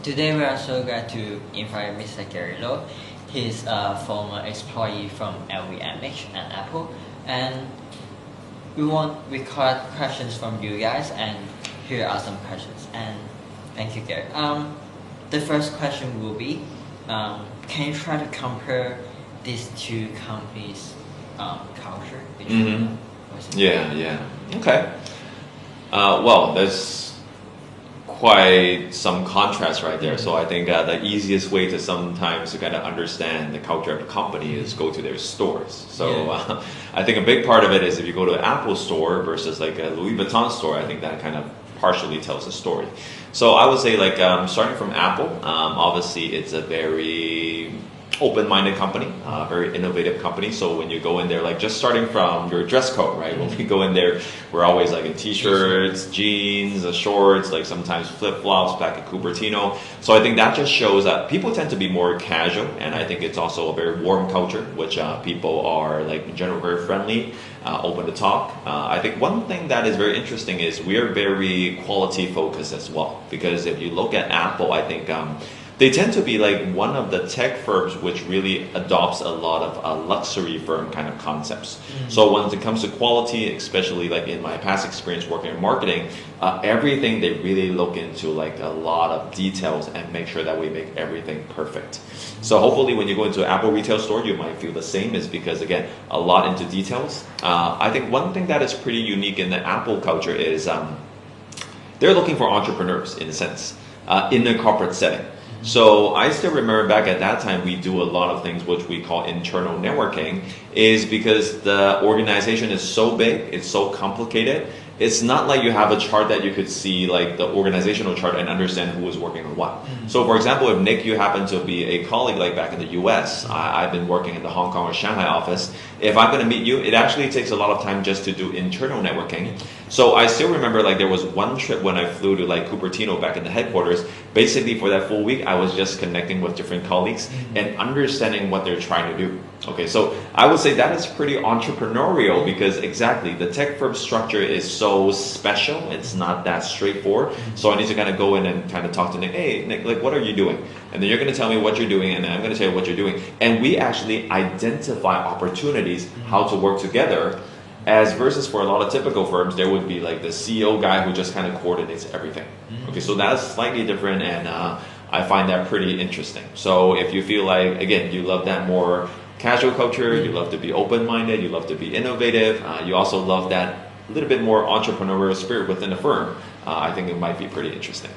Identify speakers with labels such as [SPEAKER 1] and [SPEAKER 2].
[SPEAKER 1] Today we are so glad to invite Mr. Gary Lowe. He's a former employee from LVMH and Apple, and we collect questions from you guys, and here are some questions. And thank you, Gary. The first question will be, can you try to compare these two companies' culture?
[SPEAKER 2] Yeah. Okay. Well, there's quite some contrast right there. So I think the easiest way to sometimes to kind of understand the culture of a company is go to their stores. So I think a big part of it is if you go to an Apple store versus like a Louis Vuitton store, I think that kind of partially tells a story. So I would say like starting from Apple, obviously it's a very open-minded company, very innovative company. So when you go in there, like just starting from your dress code, right? When we go in there, we're always like in t-shirts, jeans, shorts, like sometimes flip-flops, back at Cupertino. So I think that just shows that people tend to be more casual, and I think it's also a very warm culture, which people are like in general very friendly, open to talk. I think one thing that is very interesting is we are very quality focused as well, because if you look at Apple, I think they tend to be like one of the tech firms which really adopts a lot of luxury firm kind of concepts. So when it comes to quality, especially like in my past experience working in marketing, everything they really look into like a lot of details and make sure that we make everything perfect. So hopefully when you go into an Apple retail store, you might feel the same, is because again, a lot into details. I think one thing that is pretty unique in the Apple culture is they're looking for entrepreneurs in a sense, in a corporate setting. So I still remember back at that time, we do a lot of things which we call internal networking, is because the organization is so big, it's so complicated. It's not like you have a chart that you could see like the organizational chart and understand who is working on what. So for example, if Nick, you happen to be a colleague like back in the US, I've been working in the Hong Kong or Shanghai office. If I'm going to meet you, it actually takes a lot of time just to do internal networking. So I still remember like there was one trip when I flew to like Cupertino back in the headquarters. Basically for that full week, I was just connecting with different colleagues and understanding what they're trying to do. Okay, so I would say that is pretty entrepreneurial, because exactly the tech firm structure is so special. It's not that straightforward. So I need to kind of go in and kind of talk to Nick. Hey, Nick, like what are you doing? And then you're going to tell me what you're doing, and then I'm going to tell you what you're doing. And we actually identify opportunities, how to work together. As versus for a lot of typical firms, there would be like the CEO guy who just kind of coordinates everything. Okay, so that's slightly different, and I find that pretty interesting. So if you feel like, again, you love that more casual culture, you love to be open-minded, you love to be innovative, you also love that little bit more entrepreneurial spirit within the firm, I think it might be pretty interesting.